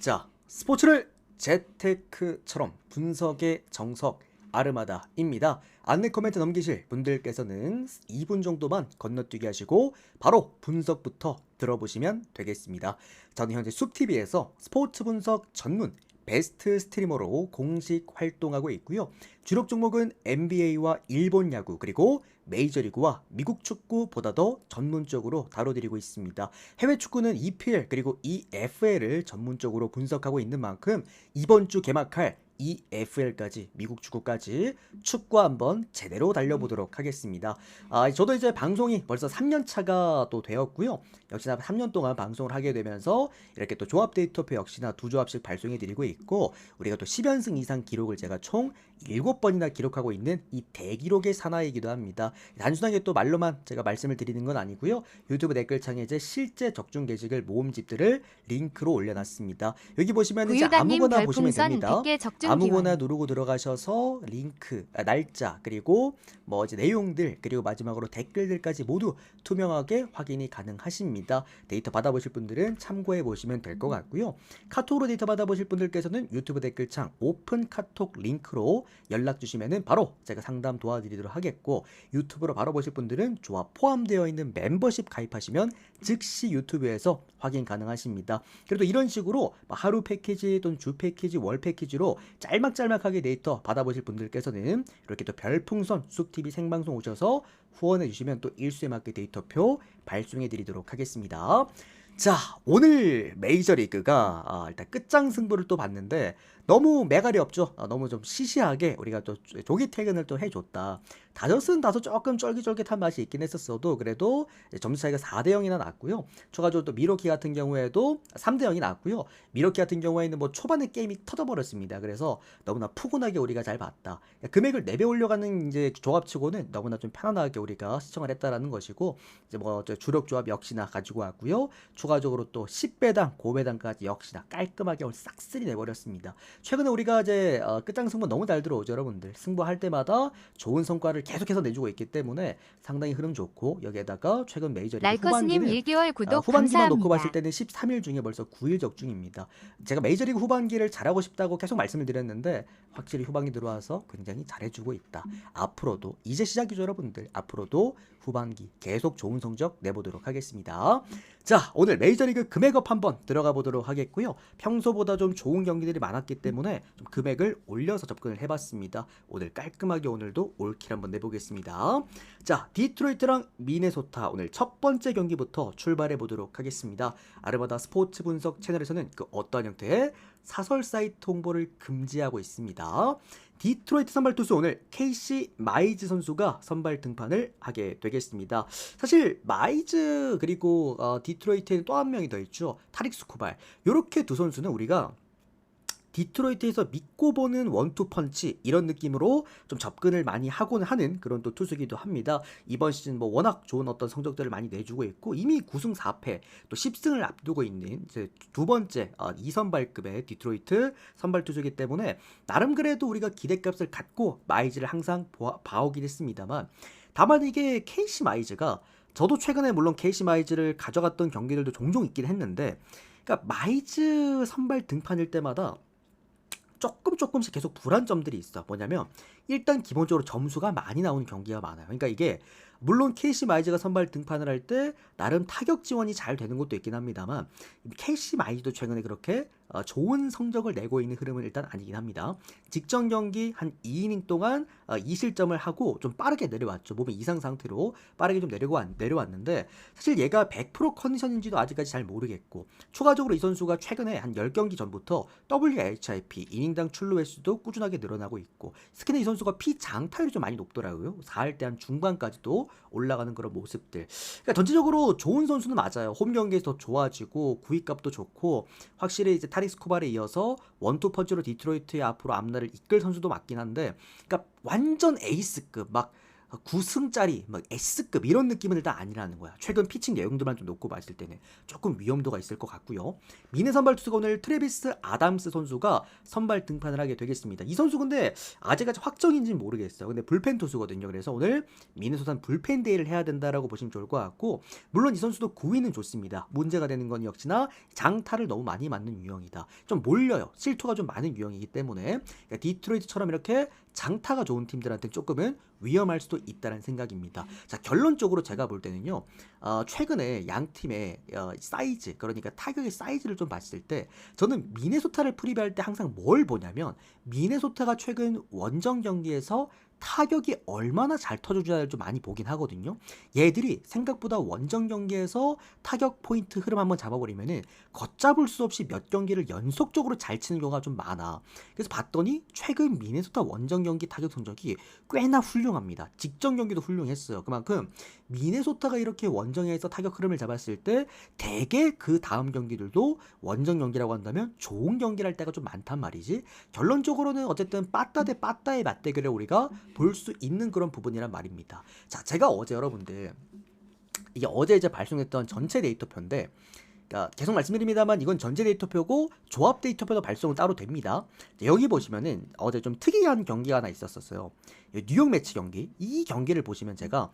자, 스포츠를 재테크처럼 분석의 정석 아르마다입니다. 안내 코멘트 넘기실 분들께서는 2분 정도만 건너뛰기 하시고 바로 분석부터 들어보시면 되겠습니다. 저는 현재 숲TV에서 스포츠 분석 전문 베스트 스트리머로 공식 활동하고 있고요. 주력 종목은 NBA와 일본 야구 그리고 메이저리그와 미국 축구보다 더 전문적으로 다뤄드리고 있습니다. 해외 축구는 EPL 그리고 EFL을 전문적으로 분석하고 있는 만큼 이번 주 개막할 EFL까지 미국 축구까지 축구 한번 제대로 달려보도록 하겠습니다. 저도 이제 방송이 벌써 3년 차가 또 되었고요. 역시나 3년 동안 방송을 하게 되면서 이렇게 또 조합 데이터표 역시나 두 조합씩 발송해 드리고 있고, 우리가 또 10연승 이상 기록을 제가 총 7번이나 기록하고 있는 이 대기록의 사나이이기도 합니다. 단순하게 또 말로만 제가 말씀을 드리는 건 아니고요. 유튜브 댓글창에 이제 실제 적중 게시글 모음집들을 링크로 올려놨습니다. 여기 보시면 이제 구유다님 아무거나 보시면 별풍선 됩니다. 100개 적중 아무거나 기원. 누르고 들어가셔서 링크, 날짜, 그리고 뭐 이제 내용들, 그리고 마지막으로 댓글들까지 모두 투명하게 확인이 가능하십니다. 데이터 받아보실 분들은 참고해 보시면 될 것 같고요. 카톡으로 데이터 받아보실 분들께서는 유튜브 댓글창 오픈 카톡 링크로 연락 주시면은 바로 제가 상담 도와드리도록 하겠고, 유튜브로 바로 보실 분들은 조합 포함되어 있는 멤버십 가입하시면 즉시 유튜브에서 확인 가능하십니다. 그래도 이런 식으로 하루 패키지 또는 주 패키지, 월 패키지로 짤막짤막하게 데이터 받아보실 분들께서는 이렇게 또 별풍선 쑥TV 생방송 오셔서 후원해 주시면 또 일수에 맞게 데이터표 발송해 드리도록 하겠습니다. 자, 오늘 메이저리그가 일단 끝장 승부를 또 봤는데 너무 매갈이 없죠. 너무 좀 시시하게 우리가 또 조기 퇴근을 또 해줬다. 다저스는 다소 조금 쫄깃쫄깃한 맛이 있긴 했었어도 그래도 점수 차이가 4대 0이나 났고요. 추가적으로 또 미러키 같은 경우에도 3대 0이 났고요. 미러키 같은 경우에는 뭐 초반에 게임이 터져버렸습니다. 그래서 너무나 푸근하게 우리가 잘 봤다. 금액을 4배 올려가는 이제 조합치고는 너무나 좀 편안하게 우리가 시청을 했다라는 것이고, 이제 뭐 주력 조합 역시나 가지고 왔고요. 추가적으로 또 10배당, 고배당까지 역시나 깔끔하게 오늘 싹쓸이 내버렸습니다. 최근에 우리가 이제 끝장 승부 너무 잘 들어오죠, 여러분들. 승부할 때마다 좋은 성과를 계속해서 내주고 있기 때문에 상당히 흐름 좋고, 여기에다가 최근 메이저리그 랄커스님 후반기는 1개월 구독 후반기만 놓고 봤을 감사합니다. 때는 13일 중에 벌써 9일 적중입니다. 제가 메이저리그 후반기를 잘하고 싶다고 계속 말씀을 드렸는데 확실히 후반기 들어와서 굉장히 잘해주고 있다. 앞으로도 이제 시작이죠, 여러분들. 앞으로도 후반기 계속 좋은 성적 내보도록 하겠습니다. 자, 오늘 메이저리그 금액업 한번 들어가 보도록 하겠고요. 평소보다 좀 좋은 경기들이 많았기 때문에 좀 금액을 올려서 접근을 해봤습니다. 오늘 깔끔하게 오늘도 올킬 한번 내보겠습니다. 자, 디트로이트랑 미네소타 오늘 첫 번째 경기부터 출발해 보도록 하겠습니다. 아르마다 스포츠 분석 채널에서는 그 어떠한 형태의 사설 사이트 홍보를 금지하고 있습니다. 디트로이트 선발 투수 오늘 케이시 마이즈 선수가 선발 등판을 하게 되겠습니다. 사실 마이즈 그리고 디트로이트에는 또 한 명이 더 있죠. 타릭 스코발. 이렇게 두 선수는 우리가 디트로이트에서 믿고 보는 원투 펀치 이런 느낌으로 좀 접근을 많이 하곤 하는 그런 또 투수기도 합니다. 이번 시즌 뭐 워낙 좋은 어떤 성적들을 많이 내주고 있고 이미 9승 4패 또 10승을 앞두고 있는 이제 두 번째 2선발급의 디트로이트 선발 투수이기 때문에 나름 그래도 우리가 기대값을 갖고 마이즈를 항상 봐오긴 했습니다만, 다만 이게 케이시 마이즈가 저도 최근에 물론 케이시 마이즈를 가져갔던 경기들도 종종 있긴 했는데, 그러니까 마이즈 선발 등판일 때마다 조금씩 계속 불안점들이 있어. 뭐냐면 일단 기본적으로 점수가 많이 나오는 경기가 많아요. 그러니까 이게 물론 KC 마이즈가 선발 등판을 할 때 나름 타격 지원이 잘 되는 것도 있긴 합니다만, KC 마이즈도 최근에 그렇게 좋은 성적을 내고 있는 흐름은 일단 아니긴 합니다. 직전 경기 한 2이닝 동안 2실점을 하고 좀 빠르게 내려왔죠. 몸의 이상 상태로 빠르게 좀 내려왔는데 사실 얘가 100% 컨디션인지도 아직까지 잘 모르겠고, 추가적으로 이 선수가 최근에 한 10경기 전부터 WHIP 이닝당 출루 횟수도 꾸준하게 늘어나고 있고, 특히나 이 선수가 피장타율이 좀 많이 높더라고요. 4할 때 한 중반까지도 올라가는 그런 모습들. 그러니까 전체적으로 좋은 선수는 맞아요. 홈 경기에서 더 좋아지고 구위값도 좋고, 확실히 이제 타릭 스코발에 이어서 원투 펀치로 디트로이트의 앞으로 앞날을 이끌 선수도 맞긴 한데, 그러니까 완전 에이스급 막 9승짜리 막 S급 이런 느낌은 일단 아니라는 거야. 최근 피칭 내용들만 좀 놓고 봤을 때는 조금 위험도가 있을 것 같고요. 미네 선발 투수가 오늘 트래비스 아담스 선수가 선발 등판을 하게 되겠습니다. 이 선수 근데 아직까지 확정인지는 모르겠어요. 근데 불펜 투수거든요. 그래서 오늘 미네소타는 불펜 데이를 해야 된다라고 보시면 좋을 것 같고, 물론 이 선수도 구위는 좋습니다. 문제가 되는 건 역시나 장타를 너무 많이 맞는 유형이다. 좀 몰려요. 실투가 좀 많은 유형이기 때문에 그러니까 디트로이트처럼 이렇게 장타가 좋은 팀들한테 조금은 위험할 수도 있다는 생각입니다. 자, 결론적으로 제가 볼 때는요, 최근에 양 팀의 사이즈, 그러니까 타격의 사이즈를 좀 봤을 때 저는 미네소타를 프리뷰할 때 항상 뭘 보냐면, 미네소타가 최근 원정 경기에서 타격이 얼마나 잘 터져줘야 좀 많이 보긴 하거든요. 얘들이 생각보다 원정 경기에서 타격 포인트 흐름 한번 잡아버리면은 걷잡을 수 없이 몇 경기를 연속적으로 잘 치는 경우가 좀 많아. 그래서 봤더니 최근 미네소타 원정 경기 타격 성적이 꽤나 훌륭합니다. 직전 경기도 훌륭했어요. 그만큼 미네소타가 이렇게 원정에서 타격 흐름을 잡았을 때 대개 그 다음 경기들도 원정 경기라고 한다면 좋은 경기를 할 때가 좀 많단 말이지. 결론적으로는 어쨌든 빠따 대 빠따의 맞대결을 우리가 볼 수 있는 그런 부분이란 말입니다. 자, 제가 어제 여러분들 이게 어제 이제 발송했던 전체 데이터표인데, 그러니까 계속 말씀드립니다만 이건 전체 데이터표고 조합 데이터표도 발송은 따로 됩니다. 여기 보시면은 어제 좀 특이한 경기가 하나 있었어요. 뉴욕 매치 경기. 이 경기를 보시면 제가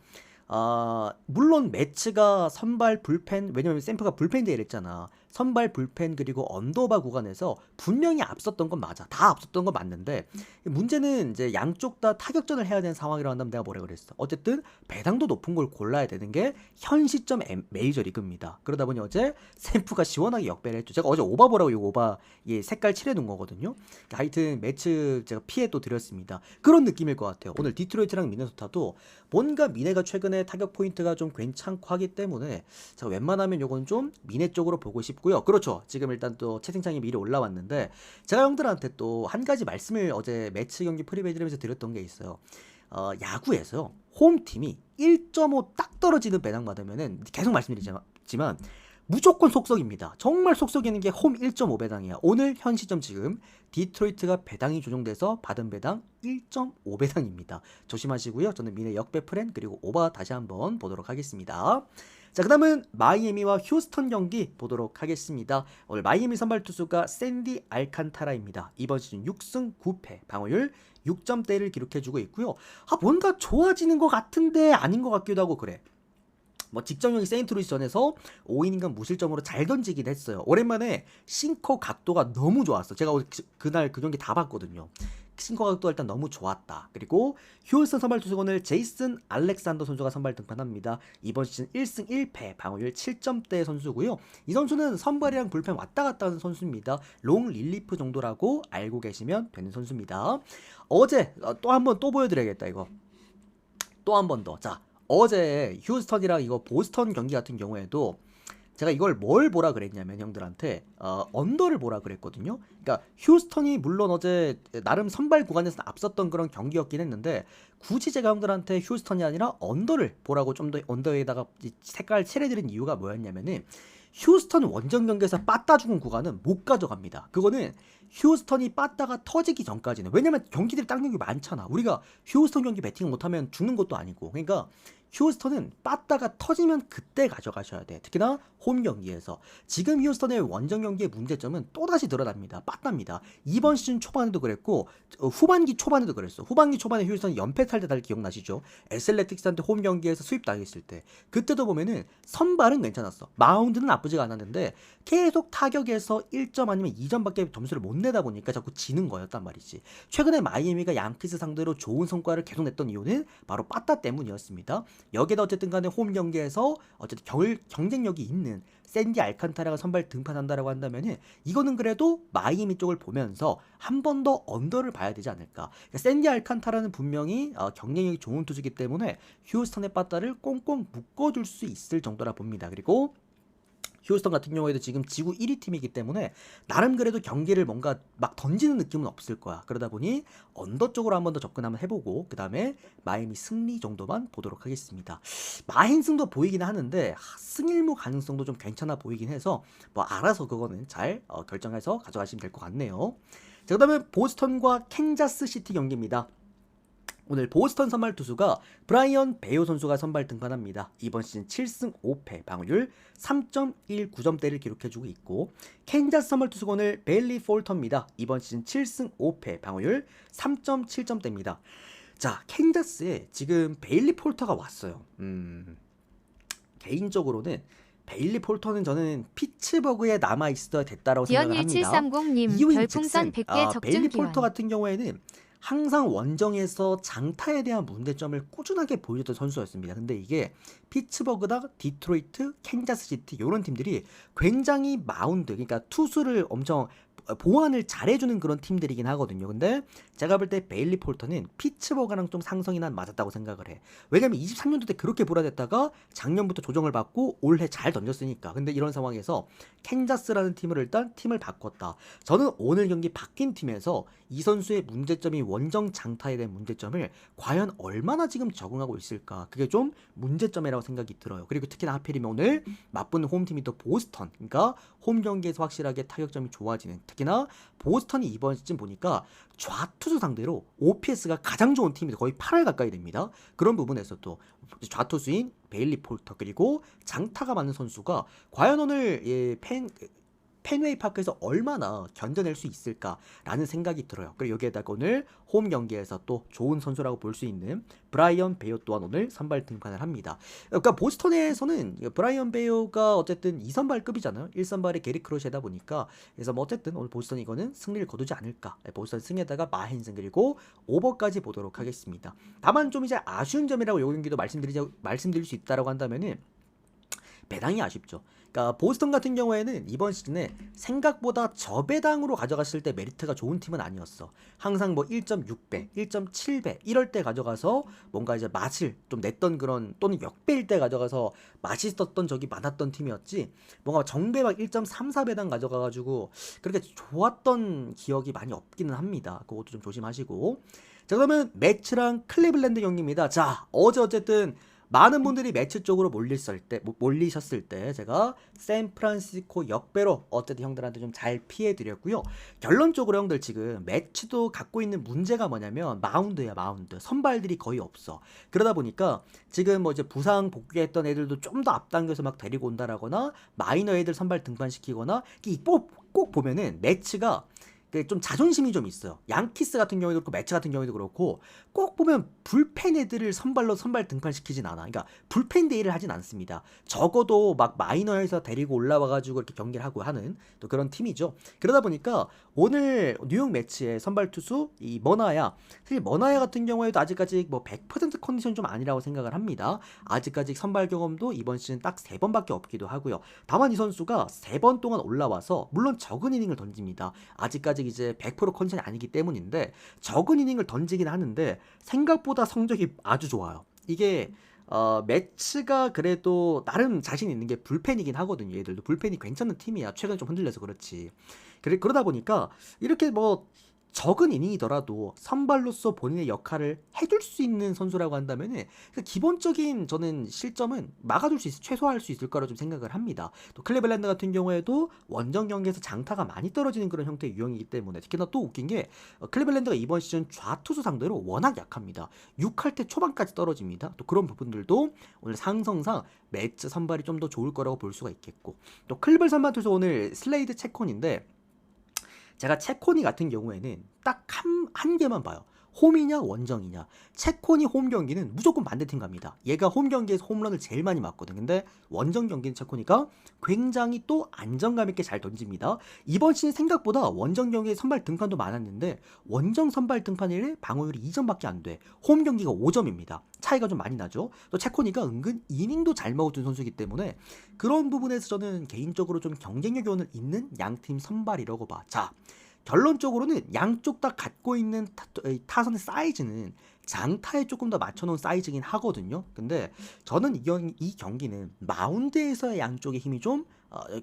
물론 매치가 선발 불펜, 왜냐면 샘프가 불펜 대회를 했잖아. 선발 불펜 그리고 언더바 구간에서 분명히 앞섰던 건 맞아. 다 앞섰던 건 맞는데, 문제는 이제 양쪽 다 타격전을 해야 되는 상황이라고 한다면 내가 뭐라 그랬어. 어쨌든 배당도 높은 걸 골라야 되는 게 현 시점 메이저 리그입니다. 그러다 보니 어제 샘프가 시원하게 역배를 했죠. 제가 어제 오바보라고 이 오바 색깔 칠해놓은 거거든요. 하여튼 매치 제가 피해 또 드렸습니다. 그런 느낌일 것 같아요. 오늘 디트로이트랑 미네소타도 뭔가 미네가 최근에 타격 포인트가 좀 괜찮고 하기 때문에 제가 웬만하면 요건 좀 미네 쪽으로 보고 싶고요. 그렇죠. 지금 일단 또 채팅창이 미리 올라왔는데, 제가 형들한테 또 한 가지 말씀을 어제 매치 경기 프리베이드하면서 드렸던 게 있어요. 야구에서 홈팀이 1.5 딱 떨어지는 배당 받으면은 계속 말씀드리지만 무조건 속석입니다. 정말 속석이는 게 홈 1.5 배당이야. 오늘 현 시점 지금 디트로이트가 배당이 조정돼서 받은 배당 1.5 배당입니다. 조심하시고요. 저는 미네 역배 프렌 그리고 오바 다시 한번 보도록 하겠습니다. 자, 그 다음은 마이애미와 휴스턴 경기 보도록 하겠습니다. 오늘 마이애미 선발 투수가 샌디 알칸타라입니다. 이번 시즌 6승 9패, 방어율 6점대를 기록해주고 있고요. 뭔가 좋아지는 것 같은데 아닌 것 같기도 하고 그래. 뭐 직전형이 세인트루이스 전에서 5이닝간 무실점으로 잘 던지긴 했어요. 오랜만에 싱커 각도가 너무 좋았어. 제가 그날 그 경기 다 봤거든요. 싱커 각도가 일단 너무 좋았다. 그리고 휴스턴 선발 투수 오늘 제이슨 알렉산더 선수가 선발 등판합니다. 이번 시즌 1승 1패, 방어율 7점대 선수고요. 이 선수는 선발이랑 불펜 왔다 갔다 하는 선수입니다. 롱 릴리프 정도라고 알고 계시면 되는 선수입니다. 어제 또 한 번 또 보여드려야겠다. 이거 또 한 번 더. 자, 어제 휴스턴이랑 이거 보스턴 경기 같은 경우에도 제가 이걸 뭘 보라 그랬냐면 형들한테 언더를 보라 그랬거든요. 그러니까 휴스턴이 물론 어제 나름 선발 구간에서 앞섰던 그런 경기였긴 했는데, 굳이 제가 형들한테 휴스턴이 아니라 언더를 보라고 좀 더 언더에다가 색깔 칠해드린 이유가 뭐였냐면은, 휴스턴 원정 경기에서 빠따 죽은 구간은 못 가져갑니다. 그거는 휴스턴이 빠따가 터지기 전까지는, 왜냐면 경기들이 딴 경기 많잖아. 우리가 휴스턴 경기 배팅 못하면 죽는 것도 아니고. 그러니까 휴스턴은 빠따가 터지면 그때 가져가셔야 돼. 특히나 홈 경기에서. 지금 휴스턴의 원정 경기의 문제점은 또다시 드러납니다. 빠따입니다. 이번 시즌 초반에도 그랬고 후반기 초반에도 그랬어. 후반기 초반에 휴스턴이 연패 탈 때 다들 기억나시죠? 애슬레틱스한테 홈 경기에서 수입 당했을 때. 그때도 보면은 선발은 괜찮았어. 마운드는 나쁘지가 않았는데 계속 타격에서 1점 아니면 2점밖에 점수를 못 내다 보니까 자꾸 지는 거였단 말이지. 최근에 마이애미가 양키스 상대로 좋은 성과를 계속 냈던 이유는 바로 빠따 때문이었습니다. 여기에다 어쨌든 간에 홈 경기에서 어쨌든 경쟁력이 있는 샌디 알칸타라가 선발 등판한다라고 한다면은, 이거는 그래도 마이애미 쪽을 보면서 한 번 더 언더를 봐야 되지 않을까. 그러니까 샌디 알칸타라는 분명히 경쟁력이 좋은 투수이기 때문에 휴스턴의 빠따를 꽁꽁 묶어줄 수 있을 정도라 봅니다. 그리고 휴스턴 같은 경우에도 지금 지구 1위 팀이기 때문에 나름 그래도 경기를 뭔가 막 던지는 느낌은 없을 거야. 그러다 보니 언더 쪽으로 한 번 더 접근 한번 해보고 그 다음에 마이애미 승리 정도만 보도록 하겠습니다. 마힌승도 보이긴 하는데 승일무 가능성도 좀 괜찮아 보이긴 해서 뭐 알아서 그거는 잘 결정해서 가져가시면 될 것 같네요. 자, 그 다음에 보스턴과 캔자스 시티 경기입니다. 오늘 보스턴 선발 투수가 브라이언 베요 선수가 선발 등판합니다. 이번 시즌 7승 5패, 방어율 3.19점대를 기록해주고 있고, 캔자스 선발 투수가 오늘 베일리 폴터입니다. 이번 시즌 7승 5패, 방어율 3.7점대입니다. 자, 캔자스에 지금 베일리 폴터가 왔어요. 개인적으로는 베일리 폴터는 저는 피츠버그에 남아 있어야 됐다라고 생각을 합니다. 1730님 이유인 별풍선 즉슨 100개 적중 베일리 기원. 폴터 같은 경우에는 항상 원정에서 장타에 대한 문제점을 꾸준하게 보여줬던 선수였습니다. 근데 이게 피츠버그다 디트로이트, 캔자스시티 이런 팀들이 굉장히 마운드, 그러니까 투수를 엄청 보완을 잘해주는 그런 팀들이긴 하거든요. 근데 제가 볼 때 베일리 폴터는 피츠버그랑 좀 상성이 난 맞았다고 생각을 해. 왜냐면 23년도 때 그렇게 불안했다가 작년부터 조정을 받고 올해 잘 던졌으니까. 근데 이런 상황에서 캔자스라는 팀을 일단 팀을 바꿨다. 저는 오늘 경기 바뀐 팀에서 이 선수의 문제점이 원정 장타에 대한 문제점을 과연 얼마나 지금 적응하고 있을까, 그게 좀 문제점이라고 생각이 들어요. 그리고 특히나 하필이면 오늘 맞붙는 홈팀이 또 보스턴, 그러니까 홈 경기에서 확실하게 타격점이 좋아지는, 특히나 보스턴이 이번 시즌 보니까 좌투수 상대로 OPS가 가장 좋은 팀이 거의 8할 가까이 됩니다. 그런 부분에서 또 좌투수인 베일리 폴터 그리고 장타가 많은 선수가 과연 오늘 펜웨이 파크에서 얼마나 견뎌낼 수 있을까라는 생각이 들어요. 그리고 여기에다가 오늘 홈 경기에서 또 좋은 선수라고 볼 수 있는 브라이언 베요 또한 오늘 선발 등판을 합니다. 그러니까 보스턴에서는 브라이언 베요가 어쨌든 2선발급이잖아요. 1선발이 게리 크로시다 보니까, 그래서 뭐 어쨌든 오늘 보스턴 이거는 승리를 거두지 않을까. 보스턴 승에다가 마헨슨 그리고 오버까지 보도록 하겠습니다. 다만 좀 이제 아쉬운 점이라고 요 경기도 말씀드릴 수 있다라고 한다면은 배당이 아쉽죠. 그러니까 보스턴 같은 경우에는 이번 시즌에 생각보다 저배당으로 가져갔을 때 메리트가 좋은 팀은 아니었어. 항상 뭐 1.6배, 1.7배 이럴 때 가져가서 뭔가 이제 맛을 좀 냈던 그런, 또는 역배일 때 가져가서 맛있었던 적이 많았던 팀이었지, 뭔가 정배 막 1.34배당 가져가가지고 그렇게 좋았던 기억이 많이 없기는 합니다. 그것도 좀 조심하시고. 자, 그러면 매츠랑 클리블랜드 경기입니다. 자, 어쨌든 많은 분들이 매치 쪽으로 몰리셨을 때 제가 샌프란시스코 역배로 어쨌든 형들한테 좀 잘 피해드렸고요. 결론적으로 형들 지금 매치도 갖고 있는 문제가 뭐냐면 마운드야, 마운드. 선발들이 거의 없어. 그러다 보니까 지금 뭐 이제 부상 복귀했던 애들도 좀 더 앞당겨서 막 데리고 온다라거나 마이너 애들 선발 등판시키거나, 꼭 보면은 매치가 좀 자존심이 좀 있어요. 양키스 같은 경우에도 그렇고 매치 같은 경우에도 그렇고 꼭 보면 불펜 애들을 선발 등판시키진 않아. 그러니까 불펜 데이를 하진 않습니다. 적어도 막 마이너에서 데리고 올라와가지고 이렇게 경기를 하고 하는 또 그런 팀이죠. 그러다 보니까 오늘 뉴욕 매치의 선발 투수 이 머나야, 사실 머나야 같은 경우에도 아직까지 뭐 100% 컨디션 좀 아니라고 생각을 합니다. 아직까지 선발 경험도 이번 시즌 딱 3번밖에 없기도 하고요. 다만 이 선수가 3번 동안 올라와서 물론 적은 이닝을 던집니다. 아직까지 이제 100% 컨디션이 아니기 때문인데 적은 이닝을 던지긴 하는데 생각보다 성적이 아주 좋아요. 이게 매치가 그래도 나름 자신 있는 게 불펜이긴 하거든요. 얘들도 불펜이 괜찮은 팀이야. 최근에 좀 흔들려서 그렇지. 그러다 보니까 이렇게 뭐 적은 이닝이더라도 선발로서 본인의 역할을 해줄 수 있는 선수라고 한다면은 기본적인 저는 실점은 막아줄 수 최소화할 수 있을 거라 좀 생각을 합니다. 또 클리블랜드 같은 경우에도 원정 경기에서 장타가 많이 떨어지는 그런 형태의 유형이기 때문에, 특히나 또 웃긴 게 클리블랜드가 이번 시즌 좌투수 상대로 워낙 약합니다. 6할 때 초반까지 떨어집니다. 또 그런 부분들도 오늘 상성상 매치 선발이 좀 더 좋을 거라고 볼 수가 있겠고, 또 클리블 선발 투수 오늘 슬레이드 체콘인데, 제가 체코니 같은 경우에는 딱 한 개만 봐요. 홈이냐 원정이냐. 체코니 홈 경기는 무조건 반대팀 갑니다. 얘가 홈 경기에서 홈런을 제일 많이 맞거든. 근데 원정 경기는 체코니가 굉장히 또 안정감 있게 잘 던집니다. 이번 시즌 생각보다 원정 경기에 선발 등판도 많았는데 원정 선발 등판일에 방어율이 2점밖에 안 돼. 홈 경기가 5점입니다. 차이가 좀 많이 나죠. 또 체코니가 은근 이닝도 잘 먹어준 선수이기 때문에 그런 부분에서 저는 개인적으로 좀 경쟁력이 있는 양팀 선발이라고 봐. 자, 결론적으로는 양쪽 다 갖고 있는 타선의 사이즈는 장타에 조금 더 맞춰놓은 사이즈긴 하거든요. 근데 저는 이 경기는 마운드에서의 양쪽의 힘이 좀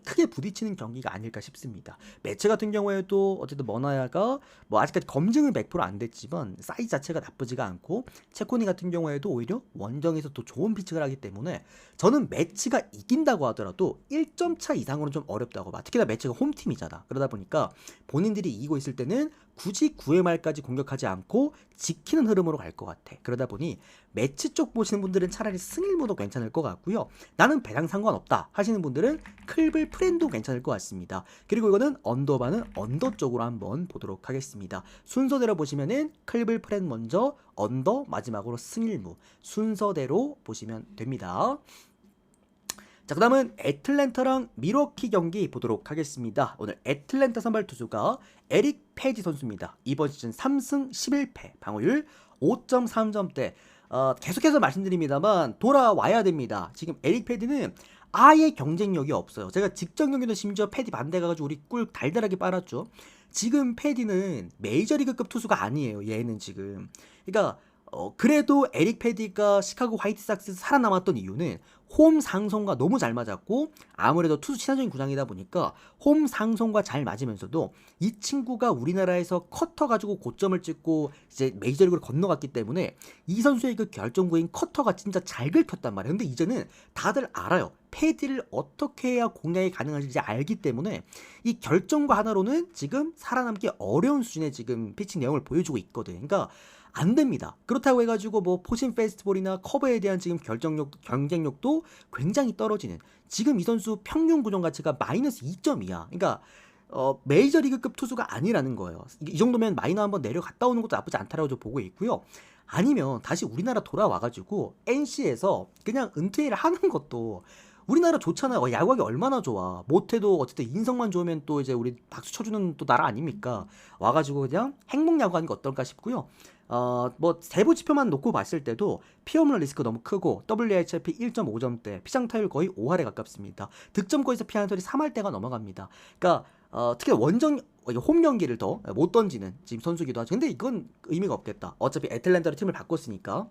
크게 부딪히는 경기가 아닐까 싶습니다. 매체 같은 경우에도 어쨌든 머나야가 뭐 아직까지 검증은 100%안 됐지만 사이즈 자체가 나쁘지가 않고 체코니 같은 경우에도 오히려 원정에서 더 좋은 피칭을 하기 때문에 저는 매치가 이긴다고 하더라도 1점 차 이상으로는 좀 어렵다고 봐. 특히나 매치가 홈팀이잖아. 그러다 보니까 본인들이 이기고 있을 때는 굳이 9회 말까지 공격하지 않고 지키는 흐름으로 갈 것 같아. 그러다 보니 매치 쪽 보시는 분들은 차라리 승일무도 괜찮을 것 같고요. 나는 배당 상관없다 하시는 분들은 클블 프렌도 괜찮을 것 같습니다. 그리고 이거는 언더바는 언더 쪽으로 한번 보도록 하겠습니다. 순서대로 보시면은 클블 프렌 먼저, 언더 마지막으로 승일무 순서대로 보시면 됩니다. 자, 그 다음은 애틀랜타랑 밀워키 경기 보도록 하겠습니다. 오늘 애틀랜타 선발 투수가 에릭 페지 선수입니다. 이번 시즌 3승 11패, 방어율 5.3점대. 계속해서 말씀드립니다만 돌아와야 됩니다. 지금 에릭 페디는 아예 경쟁력이 없어요. 제가 직전 경기도 심지어 패디 반대가가지고 우리 꿀 달달하게 빨았죠. 지금 패디는 메이저리그급 투수가 아니에요. 얘는 지금. 그러니까 그래도 에릭 패디가 시카고 화이트삭스에서 살아남았던 이유는 홈 상성과 너무 잘 맞았고 아무래도 투수 친화적인 구장이다 보니까 홈 상성과 잘 맞으면서도 이 친구가 우리나라에서 커터 가지고 고점을 찍고 이제 메이저리그로 건너갔기 때문에 이 선수의 그 결정구인 커터가 진짜 잘 긁혔단 말이에요. 근데 이제는 다들 알아요. 패디를 어떻게 해야 공략이 가능한지 알기 때문에 이 결정과 하나로는 지금 살아남기 어려운 수준의 지금 피칭 내용을 보여주고 있거든. 그러니까 안 됩니다. 그렇다고 해가지고 뭐 포신 페스티벌이나 커버에 대한 지금 경쟁력도 굉장히 떨어지는 지금 이 선수 평균 구종 가치가 마이너스 2.2야. 그러니까 메이저리그급 투수가 아니라는 거예요. 이 정도면 마이너 한번 내려갔다 오는 것도 나쁘지 않다라고 저 보고 있고요. 아니면 다시 우리나라 돌아와가지고 NC에서 그냥 은퇴를 하는 것도 우리나라 좋잖아요. 야구하기 얼마나 좋아. 못해도 어쨌든 인성만 좋으면 또 이제 우리 박수 쳐주는 또 나라 아닙니까? 와가지고 그냥 행복 야구하는 게 어떨까 싶고요. 뭐 세부 지표만 놓고 봤을 때도 피홈런 리스크 너무 크고 WHIP 1.5점대, 피장 타율 거의 5할에 가깝습니다. 득점권에서 피하는 털이 3할대가 넘어갑니다. 그러니까 특히 원정 홈 경기를 더 못 던지는 지금 선수기도 하죠. 근데 이건 의미가 없겠다. 어차피 애틀랜타로 팀을 바꿨으니까.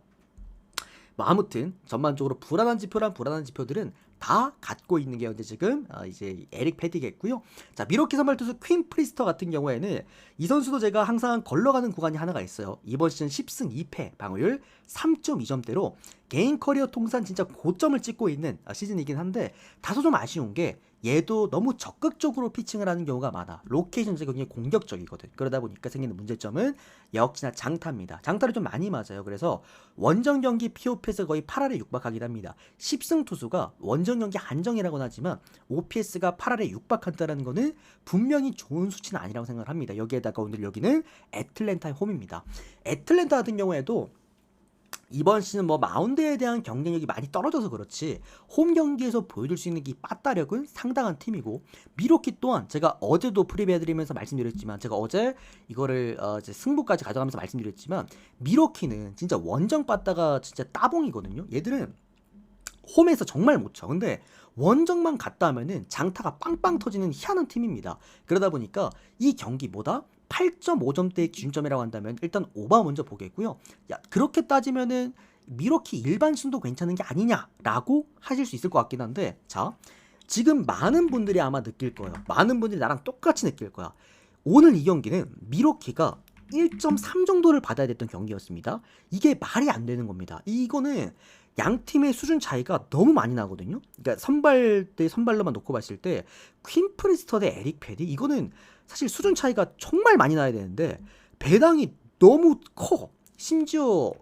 뭐 아무튼 전반적으로 불안한 지표들은 다 갖고 있는 게 현재 지금 이제 에릭 패디겠고요. 자, 미러키 선발 투수 퀸 프리스터 같은 경우에는 이 선수도 제가 항상 걸러가는 구간이 하나가 있어요. 이번 시즌 10승 2패, 방어율 3.2점대로 개인 커리어 통산 진짜 고점을 찍고 있는 시즌이긴 한데 다소 좀 아쉬운 게 얘도 너무 적극적으로 피칭을 하는 경우가 많아. 로케이션 자체가 굉장히 공격적이거든. 그러다 보니까 생기는 문제점은 역시나 장타입니다. 장타를 좀 많이 맞아요. 그래서 원정 경기 POPS 거의 8할에 육박하긴 합니다. 10승 투수가 원정 경기 한정이라고는 하지만 OPS가 8할에 육박한다는 거는 분명히 좋은 수치는 아니라고 생각을 합니다. 여기에다가 오늘 여기는 애틀랜타의 홈입니다. 애틀랜타 같은 경우에도 이번 시즌 뭐 마운드에 대한 경쟁력이 많이 떨어져서 그렇지 홈 경기에서 보여줄 수 있는 이 빠따력은 상당한 팀이고 미러키 또한 제가 어제도 프리뷰 해드리면서 말씀드렸지만 제가 어제 이거를 이제 승부까지 가져가면서 말씀드렸지만 미러키는 진짜 원정 빠따가 진짜 따봉이거든요. 얘들은 홈에서 정말 못 쳐. 근데 원정만 갔다 하면은 장타가 빵빵 터지는 희한한 팀입니다. 그러다 보니까 이 경기보다 8.5점대의 기준점이라고 한다면 일단 오바 먼저 보겠고요. 야, 그렇게 따지면은 미러키 일반 순도 괜찮은 게 아니냐라고 하실 수 있을 것 같긴 한데 자, 지금 많은 분들이 아마 느낄 거예요. 많은 분들이 나랑 똑같이 느낄 거야. 오늘 이 경기는 미러키가 1.3 정도를 받아야 됐던 경기였습니다. 이게 말이 안 되는 겁니다. 이거는 양 팀의 수준 차이가 너무 많이 나거든요. 그러니까 선발 대 선발로만 놓고 봤을 때 퀸 프리스터 대 에릭 패디 이거는 사실 수준 차이가 정말 많이 나야 되는데 배당이 너무 커. 심지어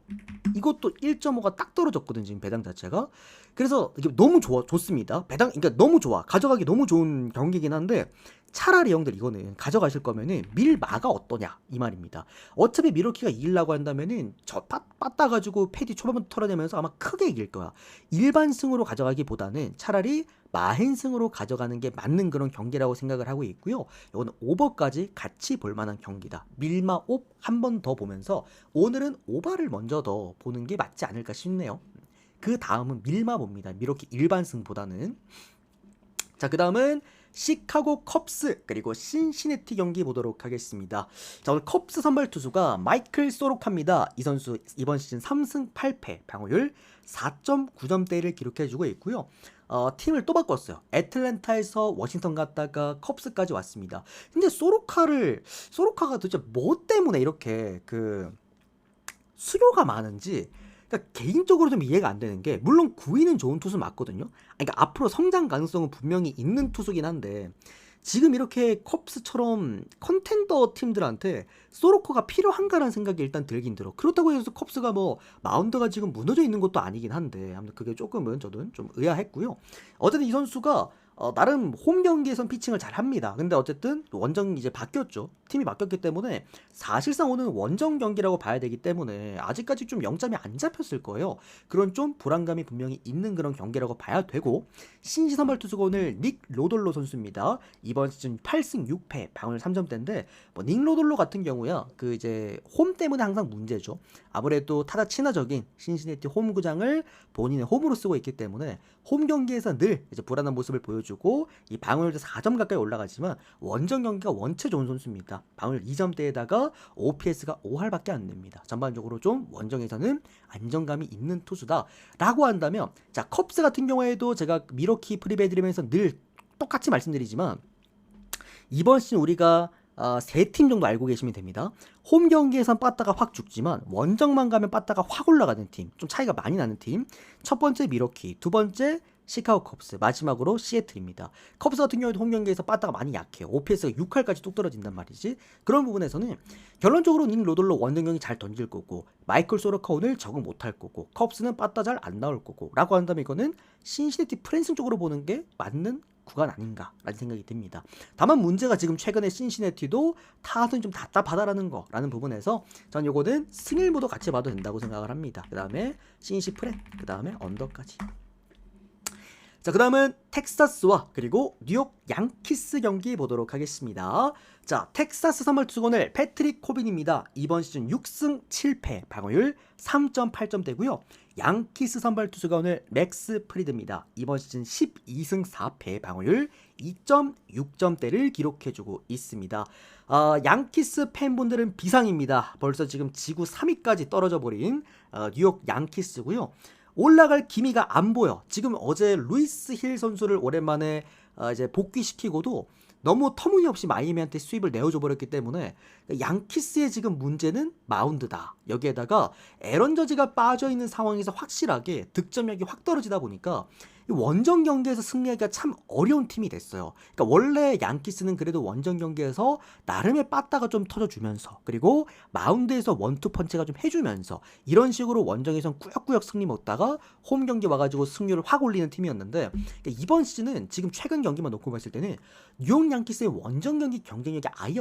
이것도 1.5가 딱 떨어졌거든 지금 배당 자체가. 그래서 이게 너무 좋습니다. 배당 그러니까 너무 좋아. 가져가기 너무 좋은 경기긴 한데 차라리 형들 이거는 가져가실 거면은 밀마가 어떠냐 이 말입니다. 어차피 미러키가 이기려고 한다면은 저 빠따가지고 패디 초반부터 털어내면서 아마 크게 이길 거야. 일반 승으로 가져가기보다는 차라리 마헨승으로 가져가는 게 맞는 그런 경기라고 생각을 하고 있고요. 이거는 오버까지 같이 볼 만한 경기다. 밀마 옵 한 번 더 보면서 오늘은 오버를 먼저 더 보는 게 맞지 않을까 싶네요. 그 다음은 밀마 봅니다. 미러키 일반 승보다는. 자, 그 다음은 시카고 컵스 그리고 신시내티 경기 보도록 하겠습니다. 자, 오늘 컵스 선발 투수가 마이클 소로카입니다. 이 선수 이번 시즌 3승 8패 방어율 4.9점대를 기록해주고 있고요. 팀을 또 바꿨어요. 애틀랜타에서 워싱턴 갔다가 컵스까지 왔습니다. 근데 소로카가 도대체 뭐 때문에 이렇게 그 수요가 많은지, 그러니까 개인적으로 좀 이해가 안 되는 게, 물론 구위는 좋은 투수 맞거든요. 그러니까 앞으로 성장 가능성은 분명히 있는 투수긴 한데 지금 이렇게 컵스처럼 컨텐더 팀들한테 소로커가 필요한가라는 생각이 일단 들긴 들어. 그렇다고 해서 컵스가 뭐 마운드가 지금 무너져 있는 것도 아니긴 한데 아무튼 그게 조금은 저는 좀 의아했고요. 어쨌든 이 선수가 나름 홈 경기에선 피칭을 잘 합니다. 근데 어쨌든 원정 이제 바뀌었죠. 팀이 바뀌었기 때문에 사실상 오늘 원정 경기라고 봐야 되기 때문에 아직까지 좀 0점이 안 잡혔을 거예요. 그런 좀 불안감이 분명히 있는 그런 경기라고 봐야 되고, 신시 선발 투수가 오늘 닉 로돌로 선수입니다. 이번 시즌 8승 6패 방울 3점대인데 닉 로돌로 같은 경우야 그 이제 홈 때문에 항상 문제죠. 아무래도 타자 친화적인 신시내티 홈구장을 본인의 홈으로 쓰고 있기 때문에 홈 경기에서 늘 이제 불안한 모습을 보여주고 이 방울도 4점 가까이 올라가지만 원정 경기가 원체 좋은 선수입니다. 방울 2점대에다가 OPS가 5할밖에 안 냅니다. 전반적으로 좀 원정에서는 안정감이 있는 투수다라고 한다면, 자 컵스 같은 경우에도 제가 미러키 프리뷰해드리면서 늘 똑같이 말씀드리지만 이번 시즌 우리가 세 팀 정도 알고 계시면 됩니다. 홈 경기에선 빠따가 확 죽지만 원정만 가면 빠따가 확 올라가는 팀, 좀 차이가 많이 나는 팀. 첫 번째 미러키, 두 번째 시카고 컵스, 마지막으로 시애틀입니다. 컵스 같은 경우에도 홈 경기에서 빠따가 많이 약해요. OPS가 6할까지 뚝 떨어진단 말이지. 그런 부분에서는 결론적으로 닉 로돌로 원정 경기 잘 던질 거고, 마이클 소로카 오늘 적응 못할 거고, 컵스는 빠따 잘 안 나올 거고 라고 한다면 이거는 신시내티 프랜스 쪽으로 보는 게 맞는 구간 아닌가라는 생각이 듭니다. 다만 문제가 지금 최근에 신시내티도 타선이 좀 답답하다라는 거라는 부분에서 전 요거는 승일무도 같이 봐도 된다고 생각을 합니다. 그 다음에 신시 프랜, 그 다음에 언더까지. 자, 그 다음은 텍사스와 그리고 뉴욕 양키스 경기 보도록 하겠습니다. 자, 텍사스 선발 투수는 패트릭 코빈입니다. 이번 시즌 6승 7패, 방어율 3.8점대고요. 양키스 선발 투수가 오늘 맥스 프리드입니다. 이번 시즌 12승 4패, 방어율 2.6점대를 기록해주고 있습니다. 양키스 팬분들은 비상입니다. 벌써 지금 지구 3위까지 떨어져 버린 뉴욕 양키스고요. 올라갈 기미가 안 보여. 지금 어제 루이스 힐 선수를 오랜만에 이제 복귀시키고도 너무 터무니없이 마이애미한테 수입을 내어줘 버렸기 때문에 양키스의 지금 문제는 마운드다. 여기에다가 에런 저지가 빠져있는 상황에서 확실하게 득점력이 확 떨어지다 보니까 원정 경기에서 승리하기가 참 어려운 팀이 됐어요. 그러니까 원래 양키스는 그래도 원정 경기에서 나름의 빠따가 좀 터져주면서, 그리고 마운드에서 원투 펀치가 좀 해주면서 이런 식으로 원정에선 꾸역꾸역 승리 먹다가 홈 경기 와가지고 승률을 확 올리는 팀이었는데, 그러니까 이번 시즌은 지금 최근 경기만 놓고 봤을 때는 뉴욕 양키스의 원정 경기 경쟁력이 아예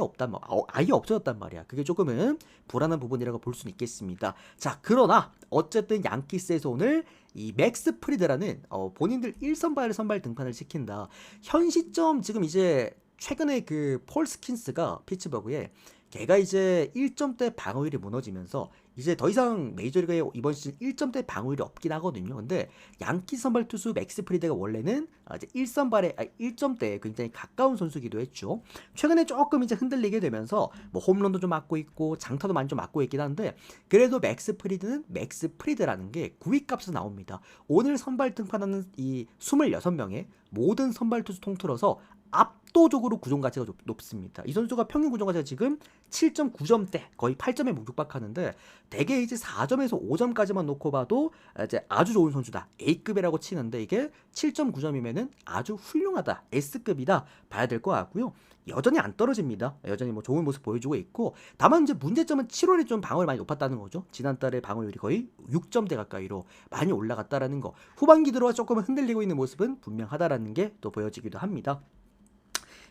없어졌단 말이야. 그게 조금은 불안한 부분이라고 볼 수는 있겠습니다. 자, 그러나 어쨌든 양키스에서 오늘 이 맥스 프리드라는 본인들 1선발 선발 등판을 시킨다. 현 시점 지금 이제 최근에 그 폴 스킨스가 피츠버그에 걔가 이제 1점대 방어율이 무너지면서 이제 더 이상 메이저리그에 이번 시즌 1점대 방어율이 없긴 하거든요. 근데 양키 선발 투수 맥스 프리드가 원래는 이제 1점대에 굉장히 가까운 선수기도 했죠. 최근에 조금 이제 흔들리게 되면서 뭐 홈런도 좀 맞고 있고 장타도 많이 좀 맞고 있긴 한데, 그래도 맥스 프리드는 맥스 프리드라는 게 9위값에서 나옵니다. 오늘 선발 등판하는 이 26명의 모든 선발 투수 통틀어서 압도적으로 구종 가치가 높습니다. 이 선수가 평균 구종 가치가 지금 7.9점대, 거의 8점에 육박하는데 대개 이제 4점에서 5점까지만 놓고 봐도 이제 아주 좋은 선수다, A급이라고 치는데 이게 7.9점이면은 아주 훌륭하다, S급이다 봐야 될 것 같고요. 여전히 안 떨어집니다. 여전히 뭐 좋은 모습 보여주고 있고, 다만 이제 문제점은 7월에 좀 방어율이 많이 높았다는 거죠. 지난달에 방어율이 거의 6점대 가까이로 많이 올라갔다라는 거. 후반기 들어와 조금 흔들리고 있는 모습은 분명하다라는 게 또 보여지기도 합니다.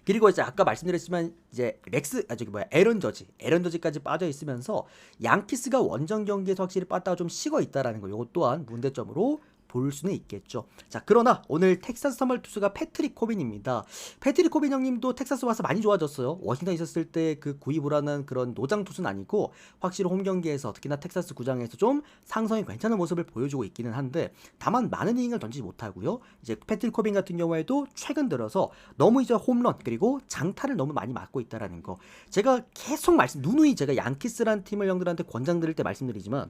그리고 이제 아까 말씀드렸지만 이제 에런 저지까지 빠져 있으면서 양키스가 원정 경기에서 확실히 빠따가 좀 식어 있다라는 거, 이것 또한 문제점으로 볼 수는 있겠죠. 자, 그러나 오늘 텍사스 선발 투수가 패트릭 코빈입니다. 패트릭 코빈 형님도 텍사스 와서 많이 좋아졌어요. 워싱턴 있었을 때 그 구이불안한 그런 노장 투수는 아니고 확실히 홈 경기에서 특히나 텍사스 구장에서 좀 상성이 괜찮은 모습을 보여주고 있기는 한데, 다만 많은 이닝을 던지지 못하고요. 이제 패트릭 코빈 같은 경우에도 최근 들어서 너무 이제 홈런 그리고 장타를 너무 많이 맞고 있다라는 거, 제가 계속 누누이 제가 양키스라는 팀을 형들한테 권장 드릴 때 말씀드리지만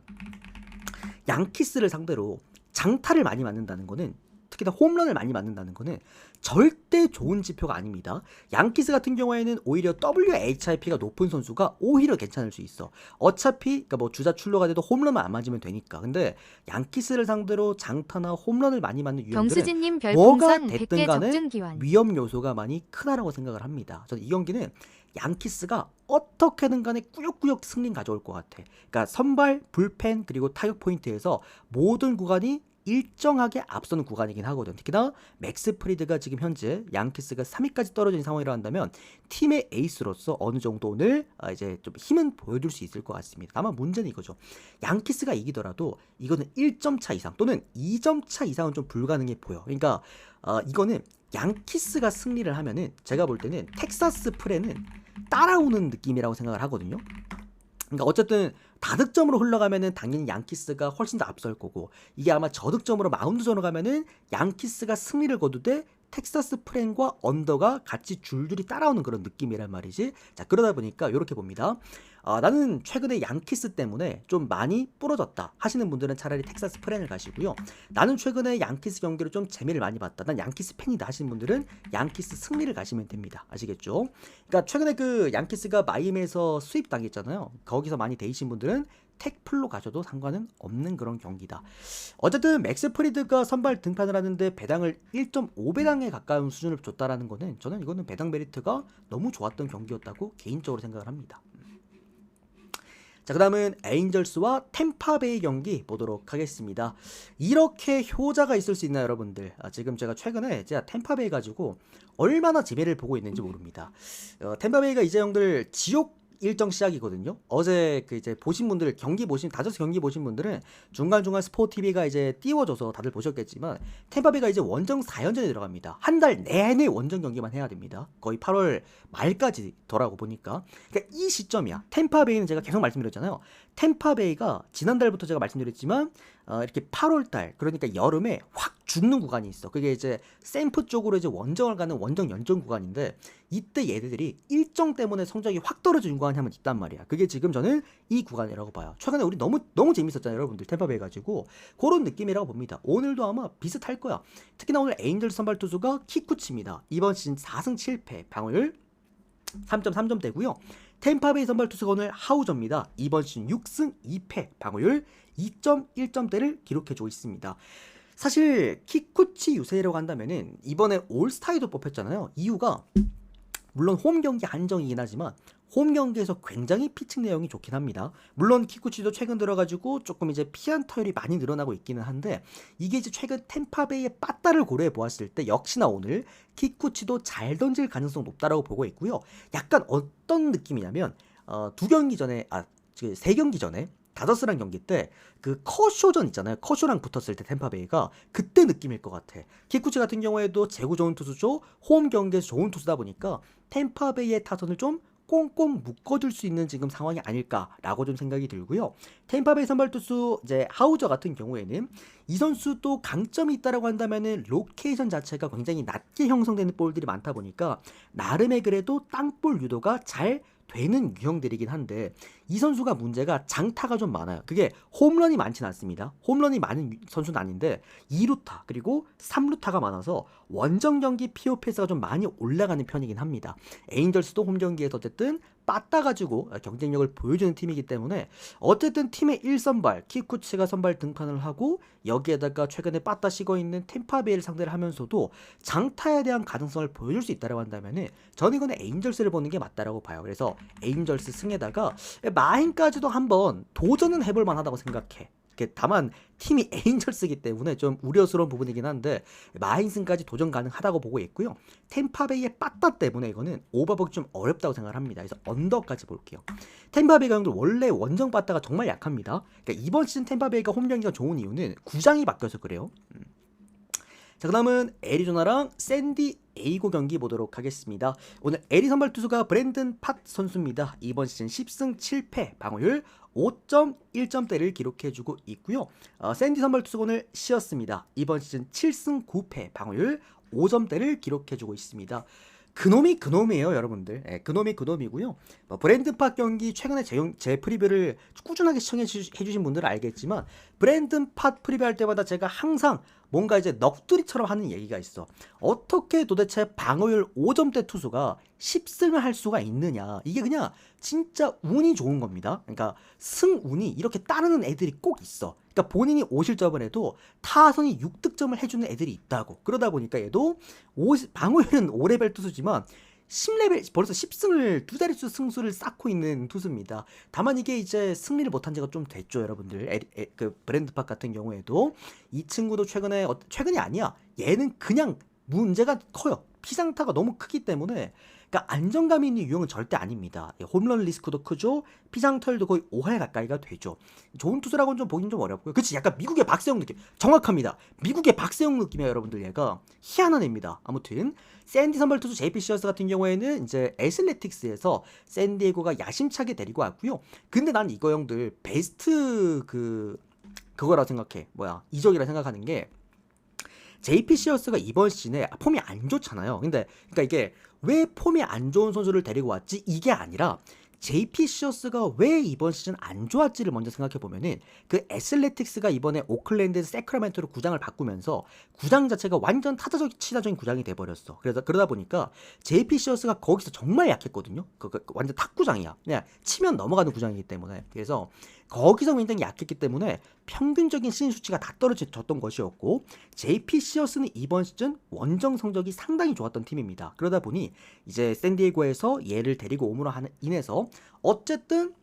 양키스를 상대로 장타를 많이 맞는다는 거는 특히나 홈런을 많이 맞는다는 거는 절대 좋은 지표가 아닙니다. 양키스 같은 경우에는 오히려 WHIP가 높은 선수가 오히려 괜찮을 수 있어. 어차피 그러니까 뭐 주자 출루가 돼도 홈런만 안 맞으면 되니까. 근데 양키스를 상대로 장타나 홈런을 많이 맞는 유형들은 경수진님 뭐가 별풍선 됐든 100개 간에 적중기원. 위험 요소가 많이 크다라고 생각을 합니다. 저는 이 경기는 양키스가 어떻게든 간에 꾸역꾸역 승리를 가져올 것 같아. 그러니까 선발, 불펜 그리고 타격 포인트에서 모든 구간이 일정하게 앞서는 구간이긴 하거든. 특히나 맥스 프리드가 지금 현재 양키스가 3위까지 떨어진 상황이라 한다면 팀의 에이스로서 어느 정도 오늘 이제 좀 힘은 보여줄 수 있을 것 같습니다. 다만 문제는 이거죠. 양키스가 이기더라도 이거는 1점 차 이상 또는 2점 차 이상은 좀 불가능해 보여. 그러니까 이거는 양키스가 승리를 하면은 제가 볼 때는 텍사스 프레는 따라오는 느낌이라고 생각을 하거든요. 그러니까 어쨌든 다득점으로 흘러가면은 당연히 양키스가 훨씬 더 앞설 거고, 이게 아마 저득점으로 마운드전으로 가면은 양키스가 승리를 거두되 텍사스 프렌과 언더가 같이 줄줄이 따라오는 그런 느낌이란 말이지. 자, 그러다 보니까 이렇게 봅니다. 나는 최근에 양키스 때문에 좀 많이 부러졌다 하시는 분들은 차라리 텍사스 프렌을 가시고요. 나는 최근에 양키스 경기를 좀 재미를 많이 봤다, 난 양키스 팬이다 하시는 분들은 양키스 승리를 가시면 됩니다. 아시겠죠? 그러니까 최근에 그 양키스가 마이애미에서 수입 당했잖아요. 거기서 많이 데이신 분들은 택플로 가셔도 상관은 없는 그런 경기다. 어쨌든 맥스 프리드가 선발 등판을 하는데 배당을 1.5배당에 가까운 수준을 줬다라는 거는 저는 이거는 배당 메리트가 너무 좋았던 경기였다고 개인적으로 생각을 합니다. 자, 그 다음은 에인절스와 템파베이 경기 보도록 하겠습니다. 이렇게 효자가 있을 수 있나요, 여러분들? 지금 제가 최근에 제가 템파베이 가지고 얼마나 재미를 보고 있는지 모릅니다. 템파베이가 이제 형들 지옥 일정 시작이거든요. 어제 그 이제 보신 분들, 경기 보신, 다저스 경기 보신 분들은 중간중간 스포티비가 이제 띄워줘서 다들 보셨겠지만 템파베이가 이제 원정 4연전에 들어갑니다. 한 달 내내 원정 경기만 해야 됩니다. 거의 8월 말까지 더라고 보니까. 그러니까 이 시점이야. 템파베이는 제가 계속 말씀드렸잖아요. 템파베이가 지난달부터 제가 말씀드렸지만 이렇게 8월달, 그러니까 여름에 확 죽는 구간이 있어. 그게 이제 샘프 쪽으로 이제 원정을 가는 원정 연정 구간인데, 이때 얘네들이 일정 때문에 성적이 확 떨어지는 구간이 한번 있단 말이야. 그게 지금 저는 이 구간이라고 봐요. 최근에 우리 너무 재밌었잖아요, 여러분들. 템파베이 가지고 그런 느낌이라고 봅니다. 오늘도 아마 비슷할 거야. 특히나 오늘 에인절스 선발 투수가 키쿠치입니다. 이번 시즌 4승 7패, 방어율 3.3점대고요. 템파베이 선발 투수가 오늘 하우저입니다. 이번 시즌 6승 2패, 방어율 2.1점대를 기록해주고 있습니다. 사실 키쿠치 유세라고 한다면은 이번에 올스타에도 뽑혔잖아요. 이유가 물론 홈 경기 한정이긴 하지만 홈 경기에서 굉장히 피칭 내용이 좋긴 합니다. 물론 키쿠치도 최근 들어가지고 조금 이제 피안타율이 많이 늘어나고 있기는 한데, 이게 이제 최근 템파베이의 빠따를 고려해 보았을 때 역시나 오늘 키쿠치도 잘 던질 가능성 높다라고 보고 있고요. 약간 어떤 느낌이냐면 두 경기 전에 세 경기 전에 다저스랑 경기 때 그 커쇼전 있잖아요. 커쇼랑 붙었을 때 템파베이가 그때 느낌일 것 같아. 키쿠치 같은 경우에도 제구 좋은 투수죠. 홈 경기에서 좋은 투수다 보니까 템파베이의 타선을 좀 꽁꽁 묶어줄 수 있는 지금 상황이 아닐까라고 좀 생각이 들고요. 템파베이 선발 투수 이제 하우저 같은 경우에는 이 선수도 강점이 있다라고 한다면은 로케이션 자체가 굉장히 낮게 형성되는 볼들이 많다 보니까 나름의 그래도 땅볼 유도가 잘 되는 유형들이긴 한데, 이 선수가 문제가 장타가 좀 많아요. 그게 홈런이 많진 않습니다. 홈런이 많은 선수는 아닌데 2루타 그리고 3루타가 많아서 원정 경기 POPS가 좀 많이 올라가는 편이긴 합니다. 에인절스도 홈 경기에서 어쨌든 빠따가지고 경쟁력을 보여주는 팀이기 때문에 어쨌든 팀의 1선발 키쿠치가 선발 등판을 하고, 여기에다가 최근에 빠따 식어있는 템파베이를 상대를 하면서도 장타에 대한 가능성을 보여줄 수 있다고 한다면은 저는 이거는 에인절스를 보는 게 맞다라고 봐요. 그래서 에인절스 승에다가 마인까지도 한번 도전은 해볼 만하다고 생각해. 다만 팀이 에인절스이기 때문에 좀 우려스러운 부분이긴 한데 마인승까지 도전 가능하다고 보고 있고요. 템파베이의 빠따 때문에 이거는 오버보기 좀 어렵다고 생각을 합니다. 그래서 언더까지 볼게요. 템파베이가 형들 원래 원정 빠따가 정말 약합니다. 그러니까 이번 시즌 템파베이가 홈 경기가 좋은 이유는 구장이 바뀌어서 그래요. 자, 그 다음은 애리조나랑 샌디에이고 경기 보도록 하겠습니다. 오늘 애리 선발 투수가 브랜든 팟 선수입니다. 이번 시즌 10승 7패, 방어율 5.1점대를 기록해주고 있고요. 샌디 선발 투수가 오늘 쉬었습니다. 이번 시즌 7승 9패, 방어율 5점대를 기록해주고 있습니다. 그놈이에요, 여러분들. 그놈이고요. 브랜든 팟 경기 최근에 제 프리뷰를 꾸준하게 시청해 주신 분들은 알겠지만 브랜든 팟 프리뷰 할 때마다 제가 항상 뭔가 이제 넋두리처럼 하는 얘기가 있어. 어떻게 도대체 방어율 5점대 투수가 10승을 할 수가 있느냐. 이게 그냥 진짜 운이 좋은 겁니다. 그러니까 승운이 이렇게 따르는 애들이 꼭 있어. 그러니까 본인이 5실점을 해도 타선이 6득점을 해주는 애들이 있다고. 그러다 보니까 얘도 방어율은 5레벨 투수지만 10레벨 벌써 10승을 두 자릿수 승수를 쌓고 있는 투수입니다. 다만 이게 이제 승리를 못한 지가 좀 됐죠, 여러분들. 그 브랜드팍 같은 경우에도 이 친구도 최근이 아니야. 얘는 그냥 문제가 커요. 피상타가 너무 크기 때문에 그러니까 안정감이 있는 유형은 절대 아닙니다. 홈런 리스크도 크죠. 피상털도 거의 5할 가까이가 되죠. 좋은 투수라고는 좀 보긴 좀 어렵고요. 그치, 약간 미국의 박세영 느낌. 정확합니다. 미국의 박세영 느낌이에요, 여러분들. 얘가 희한한 애입니다. 아무튼 샌디 선발 투수 JP 시어스 같은 경우에는 이제 애슬레틱스에서 샌디에고가 야심차게 데리고 왔고요. 근데 난 이거 형들 베스트 그거라 생각해. 이적이라 생각하는 게 JP 시어스가 이번 시즌에 폼이 안 좋잖아요. 근데 그러니까 이게 왜 폼이 안 좋은 선수를 데리고 왔지? 이게 아니라 JP 시어스가 왜 이번 시즌 안 좋았지를 먼저 생각해 보면은 그 애슬레틱스가 이번에 오클랜드에서 세크라멘토로 구장을 바꾸면서 구장 자체가 완전 친화적인 구장이 돼버렸어. 그러다 보니까 JP 시어스가 거기서 정말 약했거든요. 완전 탁구장이야. 그냥 치면 넘어가는 구장이기 때문에. 그래서 거기서 굉장히 약했기 때문에 평균적인 시즌 수치가 다 떨어졌던 것이었고, JP 시어스는 이번 시즌 원정 성적이 상당히 좋았던 팀입니다. 그러다 보니 이제 샌디에고에서 얘를 데리고 옴으로 인해서 어쨌든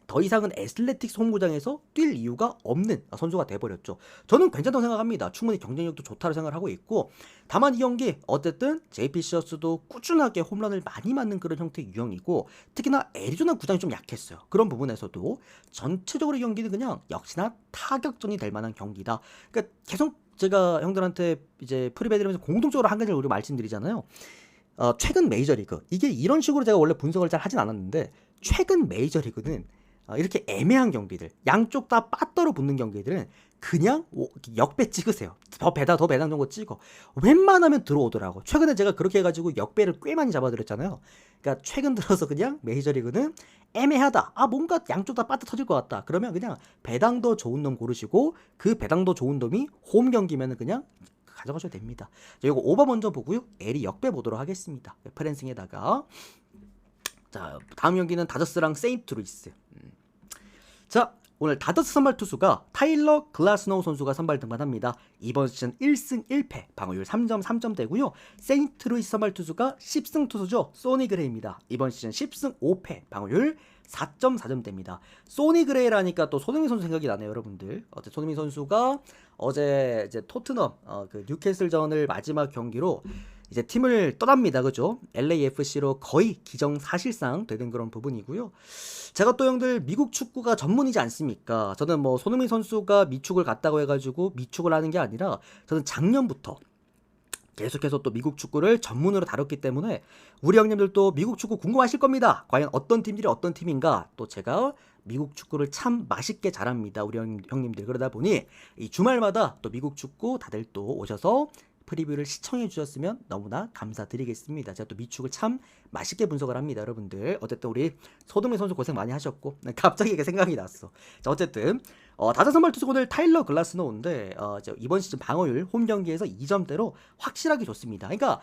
더 이상은 애슬레틱스 홈구장에서 뛸 이유가 없는 선수가 돼버렸죠. 저는 괜찮다고 생각합니다. 충분히 경쟁력도 좋다고 생각을 하고 있고, 다만 이 경기 어쨌든 JP 시어스도 꾸준하게 홈런을 많이 맞는 그런 형태의 유형이고, 특히나 애리조나 구장이 좀 약했어요. 그런 부분에서도 전체적으로 이 경기는 그냥 역시나 타격전이 될 만한 경기다. 그러니까 계속 제가 형들한테 이제 프리베드면서 공통적으로 한 가지를 우리 말씀드리잖아요. 최근 메이저리그, 이게 이런 식으로 제가 원래 분석을 잘 하진 않았는데, 최근 메이저리그는 이렇게 애매한 경기들, 양쪽 다 빠따로 붙는 경기들은 그냥 역배 찍으세요. 더 배당 정도 찍어. 웬만하면 들어오더라고. 최근에 제가 그렇게 해가지고 역배를 꽤 많이 잡아드렸잖아요. 그러니까 최근 들어서 그냥 메이저리그는 애매하다. 뭔가 양쪽 다 빠따 터질 것 같다. 그러면 그냥 배당도 좋은 놈 고르시고, 그 배당도 좋은 놈이 홈 경기면은 그냥 가져가셔도 됩니다. 자, 이거 오버 먼저 보고요. L이 역배 보도록 하겠습니다. 프랜싱에다가. 자, 다음 경기는 다저스랑 세인트루이스. 자, 오늘 다저스 선발 투수가 타일러 글라스노우 선수가 선발 등판합니다. 이번 시즌 1승 1패, 방어율 3.3점대고요. 세인트루이스 선발 투수가 10승 투수죠. 소니 그레이입니다. 이번 시즌 10승 5패, 방어율 4.4점대입니다. 소니 그레이라니까 또 손흥민 선수 생각이 나네요, 여러분들. 어제 손흥민 선수가 어제 이제 토트넘 그 뉴캐슬전을 마지막 경기로 이제 팀을 떠납니다. 그죠? LAFC로 거의 기정사실상 되는 그런 부분이고요. 제가 또 형들 미국 축구가 전문이지 않습니까? 저는 뭐 손흥민 선수가 미축을 갔다고 해가지고 미축을 하는 게 아니라 저는 작년부터 계속해서 또 미국 축구를 전문으로 다뤘기 때문에 우리 형님들도 미국 축구 궁금하실 겁니다. 과연 어떤 팀들이 어떤 팀인가? 또 제가 미국 축구를 참 맛있게 잘합니다. 우리 형님들. 그러다 보니 이 주말마다 또 미국 축구 다들 또 오셔서 프리뷰를 시청해 주셨으면 너무나 감사드리겠습니다. 제가 또 미축을 참 맛있게 분석을 합니다, 여러분들. 어쨌든 우리 소동민 선수 고생 많이 하셨고 갑자기 이게 생각이 났어. 자, 어쨌든 다섯 선발 투수 오늘 타일러 글라스노우인데 이번 시즌 방어율 홈 경기에서 2점대로 확실하게 좋습니다. 그러니까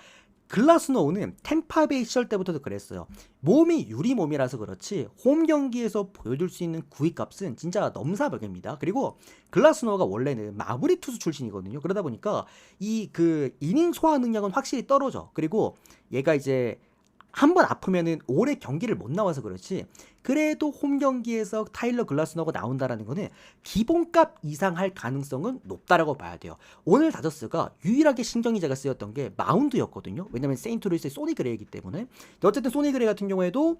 글라스노우는 템파베이 시절 때부터도 그랬어요. 몸이 유리 몸이라서 그렇지 홈 경기에서 보여줄 수 있는 구위값은 진짜 넘사벽입니다. 그리고 글라스노우가 원래는 마무리 투수 출신이거든요. 그러다 보니까 이 이닝 소화 능력은 확실히 떨어져. 그리고 얘가 이제 한번 아프면은 오래 경기를 못 나와서 그렇지 그래도 홈 경기에서 타일러 글라스노우가 나온다라는 거는 기본값 이상 할 가능성은 높다라고 봐야 돼요. 오늘 다저스가 유일하게 신경이자가 쓰였던 게 마운드였거든요. 왜냐면 세인트루이스의 소니 그레이이기 때문에. 어쨌든 소니 그레이 같은 경우에도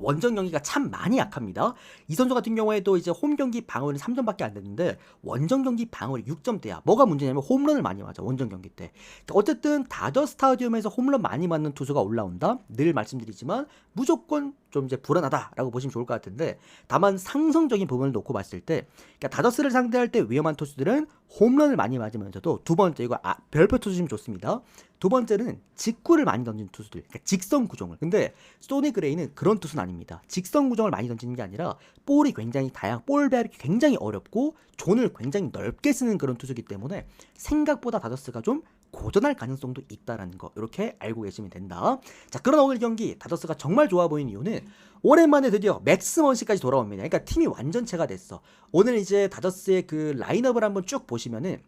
원정 경기가 참 많이 약합니다. 이 선수 같은 경우에도 이제 홈 경기 방어율은 3점밖에 안 되는데 원정 경기 방어율이 6점대야. 뭐가 문제냐면 홈런을 많이 맞아, 원정 경기 때. 그러니까 어쨌든 다저 스타디움에서 홈런 많이 맞는 투수가 올라온다. 늘 말씀드리지만 무조건 좀 이제 불안하다라고 보시면 좋을 것 같은데, 다만 상성적인 부분을 놓고 봤을 때 그러니까 다저스를 상대할 때 위험한 투수들은 홈런을 많이 맞으면서도 두 번째 이거 별표 투수시면 좋습니다. 두 번째는 직구를 많이 던지는 투수들, 그러니까 직선 구종을. 근데 소니 그레이는 그런 투수는 아닙니다. 직선 구종을 많이 던지는 게 아니라 볼이 굉장히 볼 배합이 굉장히 어렵고 존을 굉장히 넓게 쓰는 그런 투수이기 때문에 생각보다 다저스가 좀 고전할 가능성도 있다라는 거 이렇게 알고 계시면 된다. 자, 그러나 오늘 경기 다저스가 정말 좋아 보이는 이유는 오랜만에 드디어 맥스 먼시까지 돌아옵니다. 그러니까 팀이 완전체가 됐어. 오늘 이제 다저스의 그 라인업을 한번 쭉 보시면은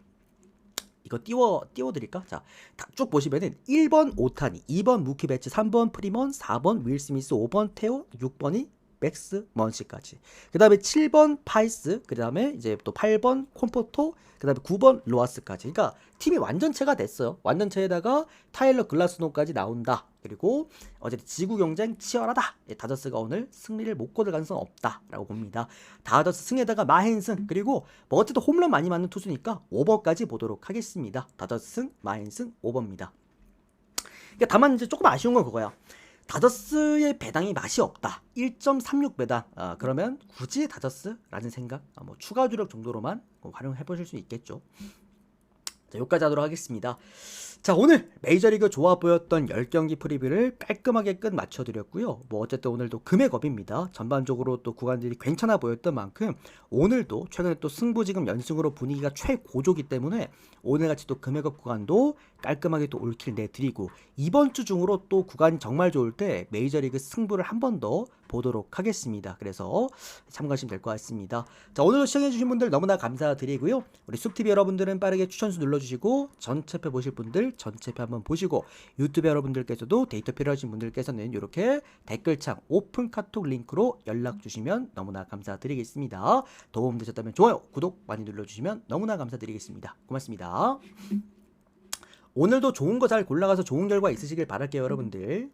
이거 띄워드릴까? 자, 쭉 보시면은 1번 오타니, 2번 무키 배츠, 3번 프리먼, 4번 윌 스미스, 5번 테오, 6번이 맥스 먼시까지. 그 다음에 7번 파이스, 그 다음에 이제 또 8번 콤포토, 그 다음에 9번 로아스까지. 그러니까 팀이 완전체가 됐어요. 완전체에다가 타일러 글라스노까지 나온다. 그리고 어쨌든 지구 경쟁 치열하다. 다저스가 오늘 승리를 못 거둘 가능성 없다라고 봅니다. 다저스 승에다가 마헨승, 그리고 뭐 어쨌든 홈런 많이 맞는 투수니까 오버까지 보도록 하겠습니다. 다저스 승, 마헨승 오버입니다. 그러니까 다만 이제 조금 아쉬운 건 그거야. 다저스의 배당이 맛이 없다. 1.36 배당. 그러면 굳이 다저스라는 생각, 뭐 추가 주력 정도로만 활용해 보실 수 있겠죠. 자, 여기까지 하도록 하겠습니다. 자, 오늘 메이저리그 좋아 보였던 10경기 프리뷰를 깔끔하게 끝 맞춰드렸고요. 뭐 어쨌든 오늘도 금액업입니다. 전반적으로 또 구간들이 괜찮아 보였던 만큼 오늘도 최근에 또 승부 지금 연승으로 분위기가 최고조기 때문에 오늘같이 또 금액업 구간도 깔끔하게 또 올킬 내드리고 이번 주 중으로 또 구간이 정말 좋을 때 메이저리그 승부를 한 번 더 보도록 하겠습니다. 그래서 참고하시면 될 것 같습니다. 자, 오늘도 시청해주신 분들 너무나 감사드리고요. 우리 숲TV 여러분들은 빠르게 추천수 눌러주시고 전체표 보실 분들 전체표 한번 보시고 유튜브 여러분들께서도 데이터 필요하신 분들께서는 이렇게 댓글창 오픈 카톡 링크로 연락 주시면 너무나 감사드리겠습니다. 도움되셨다면 좋아요, 구독 많이 눌러주시면 너무나 감사드리겠습니다. 고맙습니다. 오늘도 좋은 거 잘 골라가서 좋은 결과 있으시길 바랄게요, 여러분들.